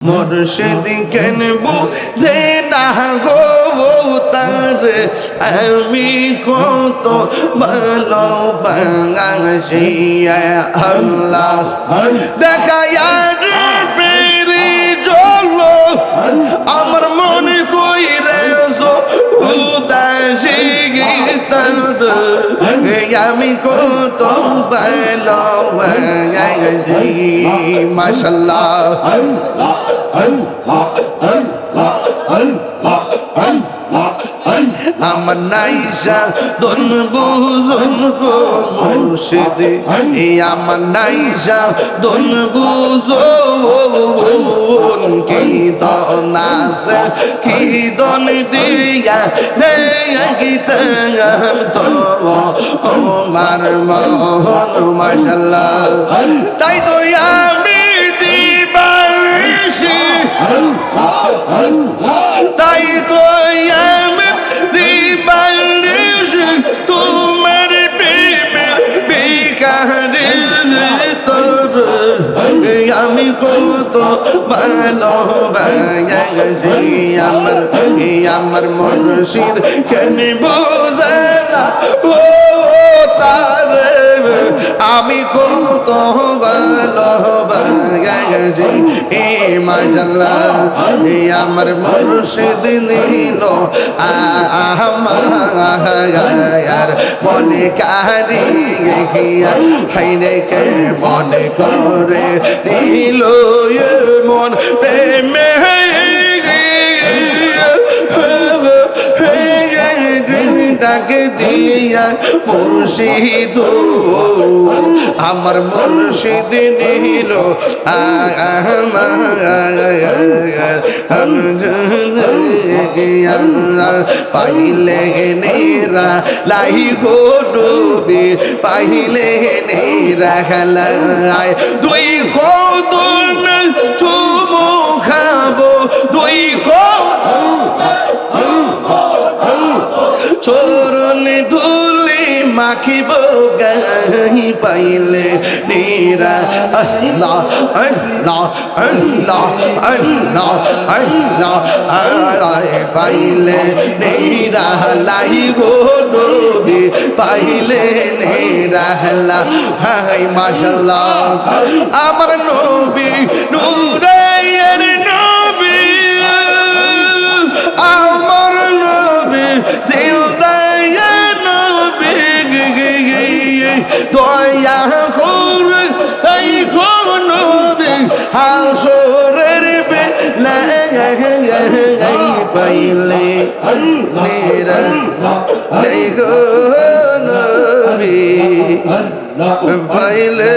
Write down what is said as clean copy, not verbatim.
মুর্শিদ কেন বুঝে না গো তারে আমি কত ভালোবাসি আল্লাহ দেখায়া পেরি জলো আমার মনে কইরে উদাসী আমি কত ভালোবাসি মাশাআল্লাহ আমার নাইসা দন বুঝুন গো মুর্শিদ আমার নাইসা দন বুঝুন কি দন আছে কি দন দিয়া রে গীতাম তো আমার মন মাশাআল্লাহ তাই তো আমি দিবাসি তাই তো আমি দিবাসি তোমার প্রেমে বিকারে তোর আমি কত ভালোবাসি আমার মুর্শিদ কেন বুঝে না ও তারে আমি কত ভালোবাসি মাশাআল্লাহ আমার মুর্শিদ নিল আমার মনে কারি হাইরে কে মনে করে নিল মন প্রেমে ডাকে দিয়া মুর্শিদ আমার মুর্শিদ নিল পাইলে নেরা লাই গো ডুবি পাইলে নেরা খেলায় দুই কদম চুমু খাবো দুই চরণ ধুলি মাখিব গাহি পাইলে নিরা আল্লাহ আল্লাহ আল্লাহ আল্লাহ আল্লাহ পাইলে নিরা লাই গো নবী পাইলে নিরা হাই মাশাআল্লাহ আমার নবী নূরের নবী আমার নবী জিন্দা নবী দয়া করে এই নবী হাসরের বেলায় পাইলে নেরা লাই গো নবী পাইলে